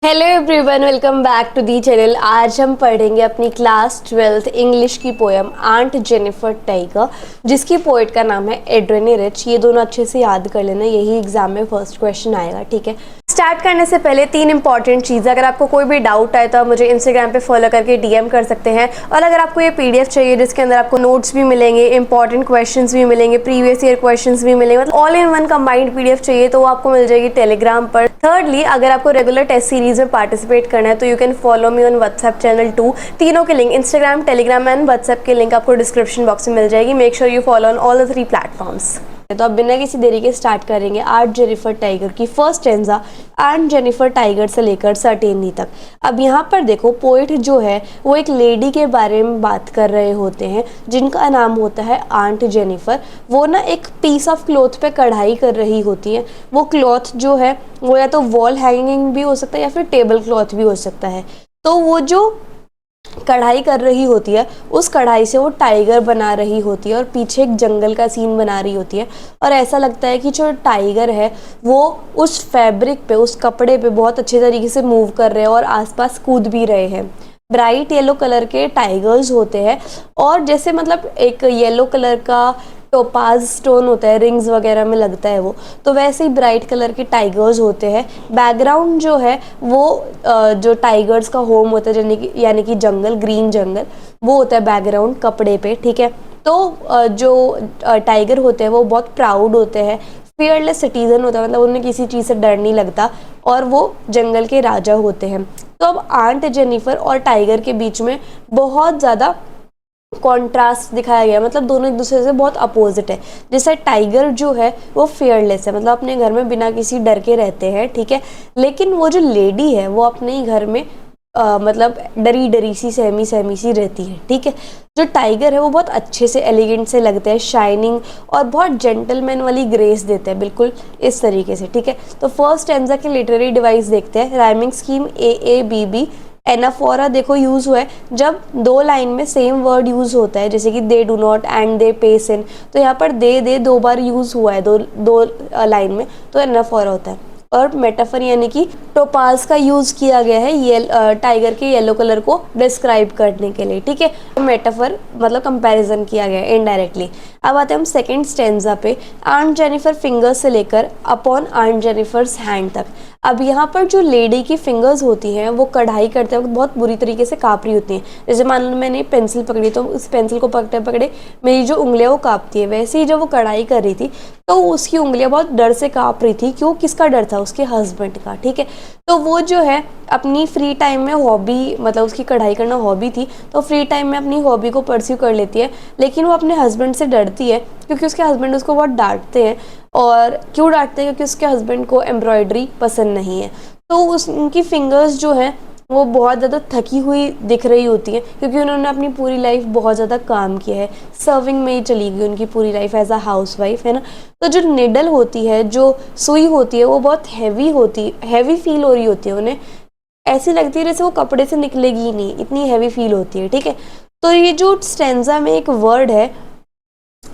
Hello everyone, welcome back to the channel. आज हम पढ़ेंगे अपनी क्लास 12th इंग्लिश की पोएम आंट जेनिफर टाइगर, जिसकी पोएट का नाम है एड्रेनी रिच। ये दोनों अच्छे से याद कर लेना, यही एग्जाम में फर्स्ट क्वेश्चन आएगा। ठीक है, स्टार्ट करने से पहले तीन इंपॉर्टेंट चीज़। अगर आपको कोई भी डाउट आए तो आप मुझे इंस्टाग्राम पे फॉलो करके डीएम कर सकते हैं। और अगर आपको ये पीडीएफ चाहिए जिसके अंदर आपको नोट्स भी मिलेंगे, इंपॉर्टेंट क्वेश्चंस भी मिलेंगे, प्रीवियस ईयर क्वेश्चंस भी मिलेंगे, मतलब all in one combined PDF चाहिए तो वो आपको मिल जाएगी टेलीग्राम पर। थर्डली, अगर आपको रेगुलर टेस्ट सीरीज में पार्टिसिपेट करना है तो you can follow me on WhatsApp channel 2। तीनों के link, Instagram, Telegram and WhatsApp के लिंक आपको डिस्क्रिप्शन बॉक्स में मिल जाएगी। Make sure you follow on all the 3 platforms. तो अब बिना किसी देरी के स्टार्ट करेंगे आंट जेनिफर टाइगर की first stanza, aunt Jennifer tiger से लेकर सर्टेनली तक। अब यहाँ पर देखो, पोइट जो है वो एक लेडी के बारे में बात कर रहे होते हैं जिनका नाम होता है आंट जेनिफर। वो ना एक पीस ऑफ क्लॉथ पे कढ़ाई कर रही होती है। वो क्लॉथ जो है वो या तो वॉल हैंगिंग भी हो सकता है या फिर टेबल क्लॉथ भी हो सकता है। तो वो जो कढ़ाई कर रही होती है उस कढ़ाई से वो टाइगर बना रही होती है और पीछे एक जंगल का सीन बना रही होती है। और ऐसा लगता है कि जो टाइगर है वो उस फैब्रिक पे, उस कपड़े पे बहुत अच्छे तरीके से मूव कर रहे हैं और आसपास कूद भी रहे हैं। ब्राइट येलो कलर के टाइगर्स होते हैं और जैसे मतलब एक येलो कलर का टोपाज स्टोन होता है, रिंग्स वगैरह में लगता है वो, तो वैसे ही ब्राइट कलर के टाइगर्स होते हैं। बैकग्राउंड जो है वो जो टाइगर्स का होम होता है यानी कि जंगल, ग्रीन जंगल, वो होता है बैकग्राउंड कपड़े पे। ठीक है, तो जो टाइगर होते हैं वो बहुत प्राउड होते हैं, फियरलेस सिटीजन होता है, मतलब उन्हें किसी चीज़ से डर नहीं लगता और वो जंगल के राजा होते हैं। तो अब आंट जेनिफर और टाइगर के बीच में बहुत ज़्यादा कॉन्ट्रास्ट दिखाया गया, मतलब दोनों एक दूसरे से बहुत अपोजिट है। जैसे टाइगर जो है वो फियरलेस है, मतलब अपने घर में बिना किसी डर के रहते हैं। ठीक है, लेकिन वो जो लेडी है वो अपने ही घर में मतलब डरी डरी सी, सहमी सहमी सी रहती है। ठीक है, जो टाइगर है वो बहुत अच्छे से, एलिगेंट से लगता है, शाइनिंग और बहुत जेंटलमैन वाली ग्रेस देता है, बिल्कुल इस तरीके से। ठीक है, तो फर्स्ट स्टैंजा के लिटरेरी डिवाइस देखते हैं। Rhyming scheme AABB। एनाफोरा देखो यूज हुआ है जब दो लाइन में सेम वर्ड यूज होता है, जैसे कि they do not and they pace in, तो यहाँ पर दे दो बार यूज हुआ है दो लाइन में, तो एनाफोरा होता है। और मेटाफर यानी कि टोपाज का यूज किया गया है टाइगर के येलो कलर को डिस्क्राइब करने के लिए। ठीक है, तो मेटाफर मतलब कंपैरिजन किया गया है इनडायरेक्टली। अब आते हैं हम सेकंड स्टेंजा पे, आंट जेनिफर फिंगर्स से लेकर अपॉन आंट जेनिफर्स हैंड तक। अब यहाँ पर जो लेडी की फिंगर्स होती हैं वो कढ़ाई करते वक्त बहुत बुरी तरीके से काँप रही होती हैं। जैसे मान लो मैंने पेंसिल पकड़ी तो उस पेंसिल को पकड़े पकड़े मेरी जो उंगलियां वो काँपती है, वैसे ही जब वो कढ़ाई कर रही थी तो उसकी उंगलियां बहुत डर से काँप रही थी। क्यों? किसका डर था? उसके हस्बैंड का। ठीक है, तो वो जो है अपनी फ्री टाइम में हॉबी, मतलब उसकी कढ़ाई करना हॉबी थी, तो फ्री टाइम में अपनी हॉबी को परस्यू कर लेती है। लेकिन वो अपने हस्बैंड से डरती है क्योंकि उसके हस्बैंड उसको बहुत डांटते हैं। और क्यों डांटते हैं? क्योंकि उसके हस्बैंड को एम्ब्रॉयडरी पसंद नहीं है। तो उनकी फिंगर्स जो हैं वो बहुत ज़्यादा थकी हुई दिख रही होती है क्योंकि उन्होंने अपनी पूरी लाइफ बहुत ज़्यादा काम किया है, सर्विंग में ही चली गई उनकी पूरी life as a housewife, है ना। तो जो निडल होती है, जो सुई होती है, वो बहुत हैवी फील हो रही होती है उन्हें। ऐसी लगती है जैसे वो कपड़े से निकलेगी ही नहीं, इतनी हैवी फील होती है। ठीक है, तो ये जो स्टेंजा में एक वर्ड है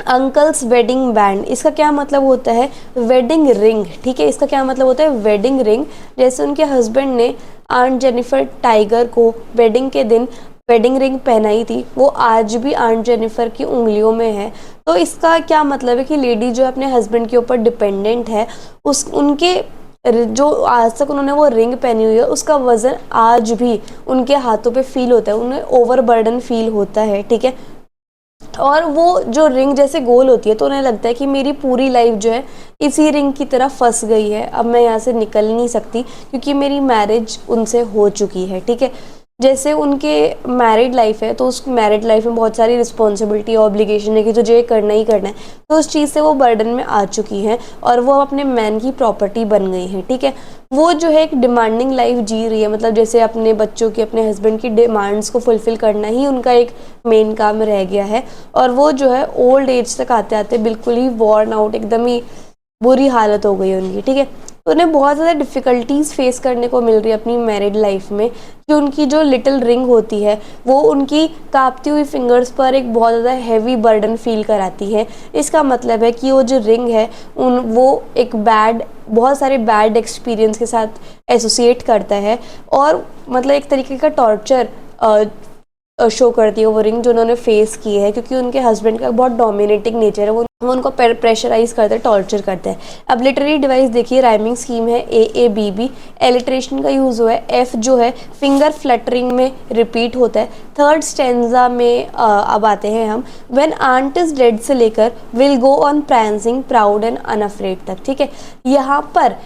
अंकल्स वेडिंग बैंड, इसका क्या मतलब होता है? Wedding ring. ठीक है, इसका क्या मतलब होता है? Wedding ring. जैसे उनके हस्बैंड ने आंट जेनिफर टाइगर को वेडिंग के दिन वेडिंग रिंग पहनाई थी, वो आज भी आंट जेनिफर की उंगलियों में है। तो इसका क्या मतलब है कि लेडी जो अपने हस्बैंड के ऊपर डिपेंडेंट है, उनके जो आज तक उन्होंने वो रिंग पहनी हुई है उसका वजन आज भी उनके हाथों पे फील होता है, उन्हें ओवरबर्डन फील होता है। ठीक है, और वो जो रिंग जैसे गोल होती है तो उन्हें लगता है कि मेरी पूरी लाइफ जो है इसी रिंग की तरह फंस गई है, अब मैं यहाँ से निकल नहीं सकती क्योंकि मेरी मैरिज उनसे हो चुकी है। ठीक है, जैसे उनके मैरिड लाइफ है तो उस मैरिड लाइफ में बहुत सारी रिस्पॉन्सिबिलिटी ऑब्लिगेशन है कि तुझे करना ही करना है, तो उस चीज़ से वो बर्डन में आ चुकी हैं और वो अपने मैन की प्रॉपर्टी बन गई हैं। ठीक है, वो जो है एक डिमांडिंग लाइफ जी रही है, मतलब जैसे अपने बच्चों की, अपने हस्बैंड की डिमांड्स को फुलफिल करना ही उनका एक मेन काम रह गया है। और वो जो है ओल्ड एज तक आते आते बिल्कुल ही वॉर्न आउट, एकदम ही बुरी हालत हो गई है उनकी। ठीक है, तो उन्हें बहुत ज़्यादा डिफ़िकल्टीज़ फेस करने को मिल रही है अपनी मैरिड लाइफ में, कि उनकी जो लिटिल रिंग होती है वो उनकी कांपती हुई फिंगर्स पर एक बहुत ज़्यादा हैवी बर्डन फील कराती है। इसका मतलब है कि वो जो रिंग है वो एक बहुत सारे बैड एक्सपीरियंस के साथ एसोसिएट करता है, और मतलब एक तरीके का टॉर्चर शो करती है वो रिंग जो उन्होंने फेस की है, क्योंकि उनके हस्बैंड का बहुत डोमिनेटिंग नेचर है, वो उनको प्रेशराइज करते हैं, टॉर्चर करते हैं। अब लिटरेरी डिवाइस देखिए, राइमिंग स्कीम है AABB, एलिट्रेशन का यूज़ हुआ है, F जो है फिंगर फ्लटरिंग में रिपीट होता है। थर्ड स्टेंजा में अब आते हैं हम, व्हेन आंट इज डेड से लेकर will go on prancing proud and unafraid तक, ठीक है। यहाँ पर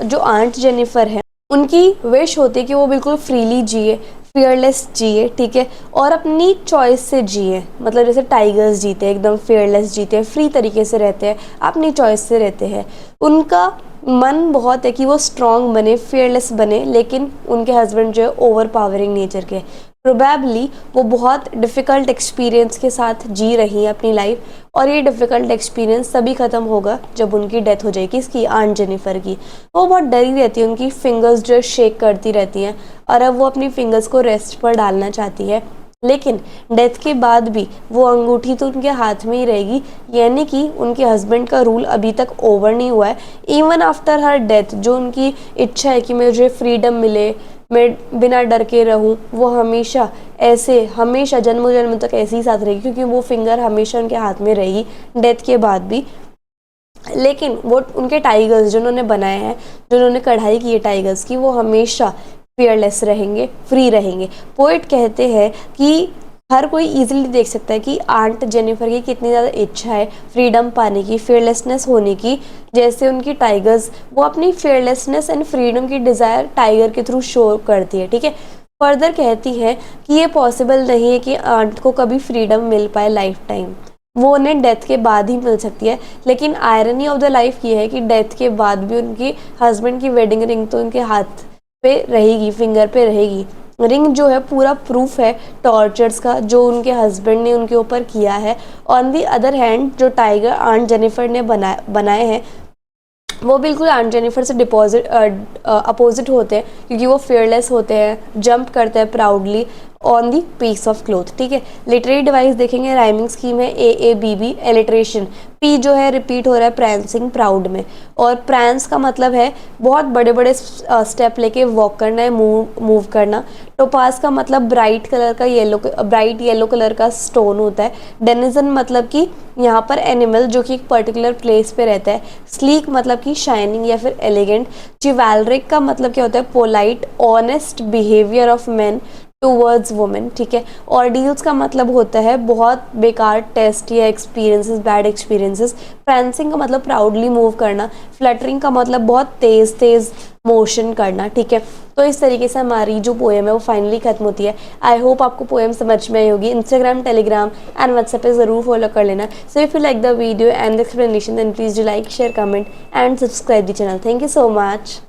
जो आंट जेनिफर है उनकी विश होती है कि वो बिल्कुल फ्रीली जिए, फियरलेस जिए, ठीक है, और अपनी चॉइस से जिए, मतलब जैसे टाइगर्स जीते हैं, एकदम फियरलेस जीते हैं, फ्री तरीके से रहते हैं, अपनी चॉइस से रहते हैं। उनका मन बहुत है कि वो स्ट्रॉन्ग बने, फियरलेस बने, लेकिन उनके हस्बैंड जो है ओवर पावरिंग नेचर के। प्रोबेबली वो बहुत डिफ़िकल्ट एक्सपीरियंस के साथ जी रही हैं अपनी लाइफ, और ये डिफ़िकल्ट एक्सपीरियंस तभी ख़त्म होगा जब उनकी डेथ हो जाएगी, इसकी आंट जेनिफर की। वो बहुत डरी रहती है, उनकी फिंगर्स जो शेक करती रहती हैं, और अब वो अपनी फिंगर्स को रेस्ट पर डालना चाहती है, लेकिन डेथ के बाद भी वो अंगूठी तो उनके हाथ में ही रहेगी, यानी कि उनके हस्बैंड का रूल अभी तक ओवर नहीं हुआ है। इवन आफ्टर हर डेथ जो उनकी इच्छा है कि मुझे फ्रीडम मिले, मैं बिना डर के रहूं, वो हमेशा ऐसे, हमेशा जन्मों जन्म तक ऐसे ही साथ रहेगी, क्योंकि वो फिंगर हमेशा उनके हाथ में रहेगी डेथ के बाद भी। लेकिन वो उनके टाइगर्स जो उन्होंने बनाए हैं, जो उन्होंने कढ़ाई की है टाइगर्स की, वो हमेशा फियरलेस रहेंगे, फ्री रहेंगे। पोइट कहते हैं कि हर कोई इजीली देख सकता है कि आंट जेनिफर की कितनी ज़्यादा इच्छा है फ्रीडम पाने की, फियरलेसनेस होने की, जैसे उनकी टाइगर्स वो अपनी फियरलेसनेस एंड फ्रीडम की डिज़ायर टाइगर के थ्रू शो करती है, ठीक है। फर्दर कहती है कि ये पॉसिबल नहीं है कि आंट को कभी फ्रीडम मिल पाए लाइफ टाइम, वो उन्हें डेथ के बाद ही मिल सकती है। लेकिन आयरनी ऑफ द लाइफ ये है कि डेथ के बाद भी उनकी हस्बैंड की वेडिंग रिंग तो उनके हाथ पे रहेगी, फिंगर पे रहेगी। रिंग जो है पूरा प्रूफ है टॉर्चर्स का जो उनके हस्बैंड ने उनके ऊपर किया है। ऑन दी अदर हैंड जो टाइगर आंट जेनिफर ने बनाए हैं वो बिल्कुल आंट जेनिफर से अपोजिट होते हैं, क्योंकि वो फियरलेस होते हैं, जंप करते हैं proudly on the piece of cloth, ठीक है। लिटरेरी डिवाइस देखेंगे, राइमिंग स्कीम है AABB, एलिट्रेशन। P जो है रिपीट हो रहा है प्रांसिंग प्राउड में, और प्रांस का मतलब है बहुत बड़े बड़े स्टेप लेके वॉक करना है, मूव करना। टोपाज का मतलब ब्राइट येलो कलर का स्टोन होता है। डेनिजन मतलब कि यहाँ पर एनिमल जो कि एक पर्टिकुलर प्लेस पे रहता है। स्लीक मतलब कि शाइनिंग या फिर एलिगेंट। चिवैलरिक का मतलब क्या होता है, polite honest behaviour of man towards women, ठीक है। ऑर्डियल्स का मतलब होता है बहुत बेकार टेस्ट या एक्सपीरियंसेस, बैड एक्सपीरियंसेस। प्रांसिंग का मतलब प्राउडली मूव करना। फ्लटरिंग का मतलब बहुत तेज तेज मोशन करना, ठीक है। तो इस तरीके से हमारी जो पोएम है वो फाइनली खत्म होती है। आई होप आपको पोएम समझ में आई होगी। इंस्टाग्राम, टेलीग्राम एंड व्हाट्सएप पे ज़रूर फॉलो कर लेना। So if you like the video and the explanation then please do like, share, comment and subscribe the channel. Thank you so much.